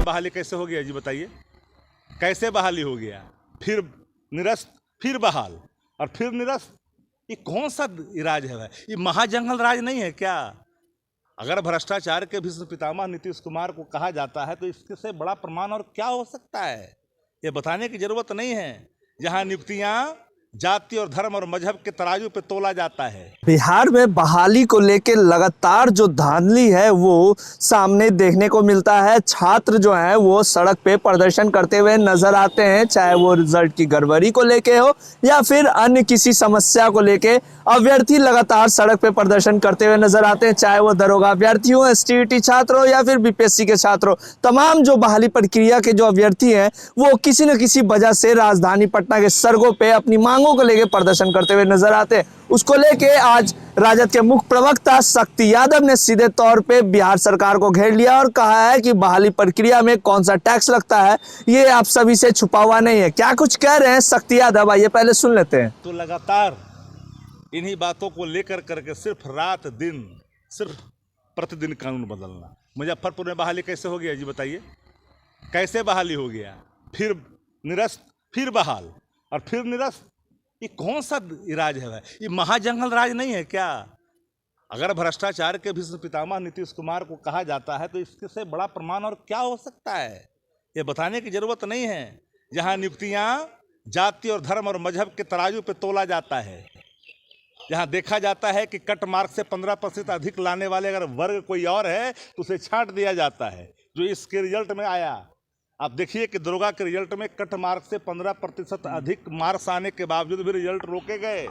बहाली कैसे हो गया जी बताइए? कैसे बहाली हो गया? फिर निरस्त, फिर बहाल और फिर निरस्त। ये कौन सा राज है भाई? ये महाजंगल राज नहीं है क्या? अगर भ्रष्टाचार के भीष्म पितामह नीतीश कुमार को कहा जाता है तो इससे बड़ा प्रमाण और क्या हो सकता है? ये बताने की जरूरत नहीं है। जहां नियुक्तियां जाति और धर्म और मजहब के तराजू पे तोला जाता है। बिहार में बहाली को लेकर लगातार जो धांधली है वो सामने देखने को मिलता है। छात्र जो है वो सड़क पे प्रदर्शन करते हुए नजर आते हैं, चाहे वो रिजल्ट की गड़बड़ी को लेके हो या फिर अन्य किसी समस्या को लेके। अभ्यर्थी लगातार सड़क पे प्रदर्शन करते हुए नजर आते हैं, चाहे वो दरोगा अभ्यर्थी हो, एसटीईटी छात्र हो या फिर बीपीएससी के छात्र हो। तमाम जो बहाली प्रक्रिया के जो अभ्यर्थी हैं वो किसी न किसी वजह से राजधानी पटना के सड़कों पे अपनी मांगों को लेकर प्रदर्शन करते हुए नजर आते हैं। उसको लेके आज राजद के मुख्य प्रवक्ता शक्ति यादव ने सीधे तौर पे बिहार सरकार को घेर लिया और कहा है कि बहाली प्रक्रिया में कौन सा टैक्स लगता है ये आप सभी से छुपा हुआ नहीं है। क्या कुछ कह रहे हैं शक्ति यादव, आइए पहले सुन लेते हैं। तो लगातार इन्हीं बातों को लेकर करके सिर्फ रात दिन, सिर्फ प्रतिदिन कानून बदलना। मुजफ्फरपुर में बहाली कैसे हो गया जी बताइए? कैसे बहाली हो गया? फिर निरस्त, फिर बहाल और फिर निरस्त। ये कौन सा राज है भाई? ये महाजंगल राज नहीं है क्या? अगर भ्रष्टाचार के भीष्म पितामह नीतीश कुमार को कहा जाता है तो इससे बड़ा प्रमाण और क्या हो सकता है? ये बताने की जरूरत नहीं है। जहां नियुक्तियां जाति और धर्म और मजहब के तराजू पे तोला जाता है, जहां देखा जाता है कि कट मार्क से 15% अधिक लाने वाले अगर वर्ग कोई और है तो उसे छांट दिया जाता है, जो इसके रिजल्ट में आया। आप देखिए कि दरोगा के रिजल्ट में कट मार्क से 15% अधिक मार्क्स आने के बावजूद भी रिजल्ट रोके गए।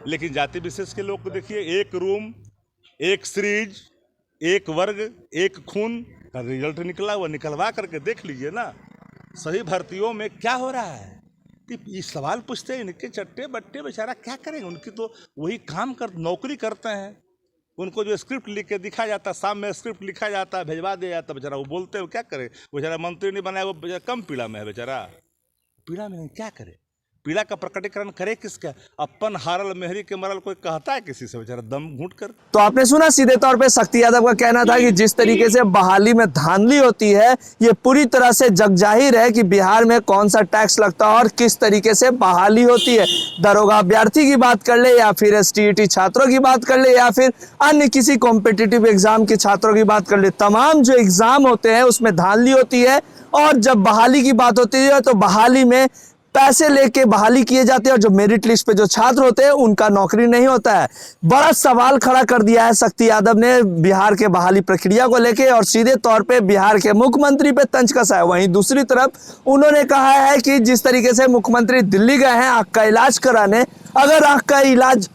लेकिन जाति विशेष के लोग को देखिए, एक रूम, एक सीरीज, एक वर्ग, एक खून का रिजल्ट निकला। वो निकलवा करके देख लीजिए ना सही भर्तियों में क्या हो रहा है। ये सवाल पूछते हैं, इनके चट्टे बट्टे बेचारा क्या करेंगे? उनकी तो वही काम नौकरी करते हैं। उनको जो स्क्रिप्ट लिख के दिखा जाता है, सामने स्क्रिप्ट लिखा जाता है, भिजवा दिया जाता है, बेचारा वो बोलते हैं, क्या करे? बेचारा मंत्री नहीं बनाया, वो बेचारा कम पीड़ा में है। बेचारा पीड़ा में नहीं, क्या करे? पीड़ा का प्रकटीकरण करे किसका? अपन हारल मेहरी के मरल कोई कहता है किसी से? बेचारा दम घूट कर। तो आपने सुना सीधे तौर पे शक्ति यादव का कहना था कि जिस तरीके से बहाली में धांधली होती है ये पूरी तरह से जगजाहिर है कि बिहार में कौन सा टैक्स लगता है और किस तरीके से बहाली होती है। दरोगा अभ्यर्थी की बात कर ले या फिर एसटीईटी छात्रों की बात कर ले या फिर अन्य किसी कॉम्पिटिटिव एग्जाम के छात्रों की बात कर ले, तमाम जो एग्जाम होते हैं उसमें धांधली होती है। और जब बहाली की बात होती है तो बहाली में पैसे लेके बहाली किए जाते हैं और जो मेरिट लिस्ट पे जो छात्र होते हैं उनका नौकरी नहीं होता है। बड़ा सवाल खड़ा कर दिया है शक्ति यादव ने बिहार के बहाली प्रक्रिया को लेके और सीधे तौर पे बिहार के मुख्यमंत्री पे तंज कसा है। वहीं दूसरी तरफ उन्होंने कहा है कि जिस तरीके से मुख्यमंत्री दिल्ली गए हैं आंख का इलाज कराने, अगर आंख का इलाज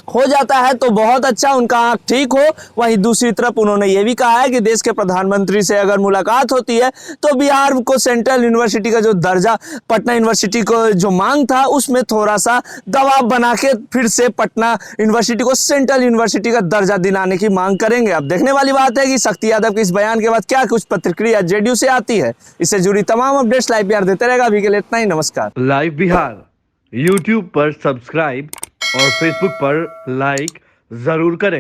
हो जाता है तो बहुत अच्छा, उनका आंख ठीक हो। वहीं दूसरी तरफ उन्होंने ये भी कहा है कि देश के प्रधानमंत्री से अगर मुलाकात होती है तो बिहार को सेंट्रल यूनिवर्सिटी का जो दर्जा, पटना यूनिवर्सिटी को जो मांग था उसमें थोड़ा सा दबाव बना के फिर से पटना यूनिवर्सिटी को सेंट्रल यूनिवर्सिटी का दर्जा दिलाने की मांग करेंगे। अब देखने वाली बात है कि शक्ति यादव के इस बयान के बाद क्या कुछ प्रतिक्रिया जेडीयू से आती है। इससे जुड़ी तमाम अपडेट्स लाइव बिहार देते रहेगा। अभी के लिए इतना ही, नमस्कार। लाइव बिहार यूट्यूब पर सब्सक्राइब और फेसबुक पर लाइक जरूर करें।